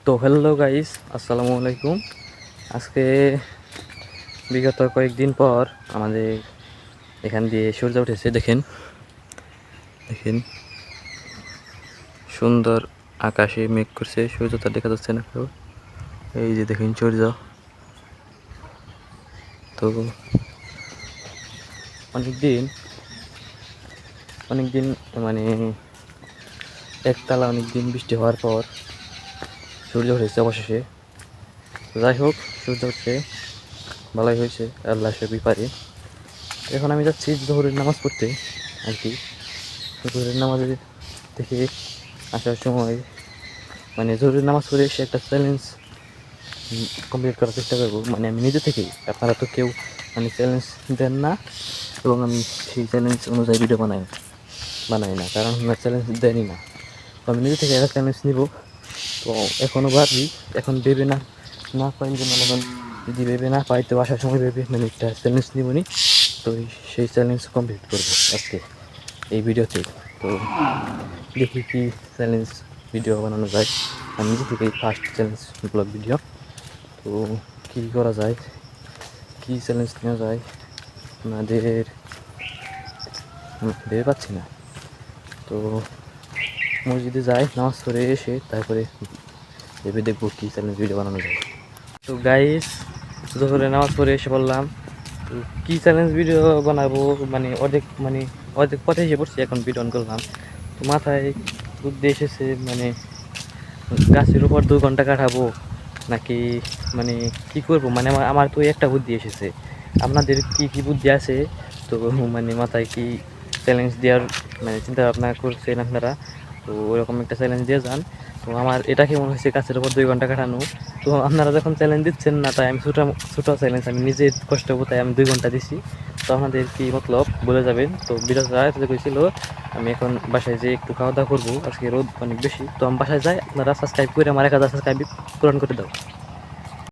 তো hello guys, আসসালামু আলাইকুম। আজকে বিগত কয়েকদিন পর আমাদের এখান দিয়ে সূর্য উঠেছে। দেখেন দেখেন সুন্দর আকাশে মেঘ করছে, সূর্যটা দেখা যাচ্ছে না কেউ। এই যে দেখেন সূর্য। তো অনেকদিন অনেকদিন মানে একটানা অনেকদিন বৃষ্টি হওয়ার পর সূর্য উঠেছে অবশেষে। যাই হোক, সূর্য উঠছে ভালোই হয়েছে, আল্লাহ সবই পারে। এখন আমি যাচ্ছি জোহরের নামাজ পড়তে আর কি। জোহরের নামাজে থেকে আসার সময় মানে জোহরের নামাজ পড়ে এসে একটা চ্যালেঞ্জ কমপ্লিট করার চেষ্টা করবো। মানে আমি নিজে থেকেই, আপনারা তো কেউ মানে চ্যালেঞ্জ দেন না এবং আমি সেই চ্যালেঞ্জ অনুযায়ী ভিডিও বানাই না, কারণ আমরা চ্যালেঞ্জ দেনই না। তো আমি নিজে থেকে একটা চ্যালেঞ্জ নিব। তো এখনও ভাবি, এখন ভেবে না পাই যে মানে এখন যদি ভেবে না পাই তো আসার সময় ভেবে মানে একটা চ্যালেঞ্জ নিবনি। তো সেই চ্যালেঞ্জ কমপ্লিট করবো আজকে এই ভিডিওতে। তো দেখি কি চ্যালেঞ্জ ভিডিও বানানো যায়। আমি নিজে থেকেই ফার্স্ট চ্যালেঞ্জ ব্লগ ভিডিও। তো কী করা যায়, কী চ্যালেঞ্জ নেওয়া যায় আমাদের ভেবে পাচ্ছি না। তো মসজিদে যাই, নামাজ পড়ে এসে তারপরে ভেবে দেখবো কী চ্যালেঞ্জ ভিডিও বানানো যায়। তো গাইস, জোহরে নামাজ পড়ে এসে বললাম তো কী চ্যালেঞ্জ ভিডিও বানাবো, অর্ধেক পথে এসে পড়ছি, এখন ভিডিও অন করলাম। তো মাথায় বুদ্ধি এসেছে মানে গাছের উপর 2 ঘন্টা কাটাবো নাকি মানে কি করব। মানে আমার তো একটা বুদ্ধি এসেছে, আপনাদের কি কি বুদ্ধি আছে? তো মানে মাথায় কি চ্যালেঞ্জ দেওয়ার মানে চিন্তা ভাবনা করছেন আপনারা? তো ওরকম একটা চ্যালেঞ্জ দিয়ে যান। তো আমার এটা কেমন হয়েছে গাছের উপর 2 ঘন্টা কাটানো। তো আপনারা যখন চ্যালেঞ্জ দিচ্ছেন না, তাই আমি ছোটো চ্যালেঞ্জ আমি নিজের কষ্ট হবো, তাই আমি 2 ঘন্টা দিছি। তো আপনাদের কি মতলব বলে যাবেন। তো বিরোধীরা কইছিল আমি এখন বাসায় যেয়ে একটু খাওয়া দাওয়া করবো, আজকে রোদ অনেক বেশি। তো আমি বাসায় যাই, আপনারা সাবস্ক্রাইব করে আমার 1000 সাবস্ক্রাইব পূরণ করে দাও।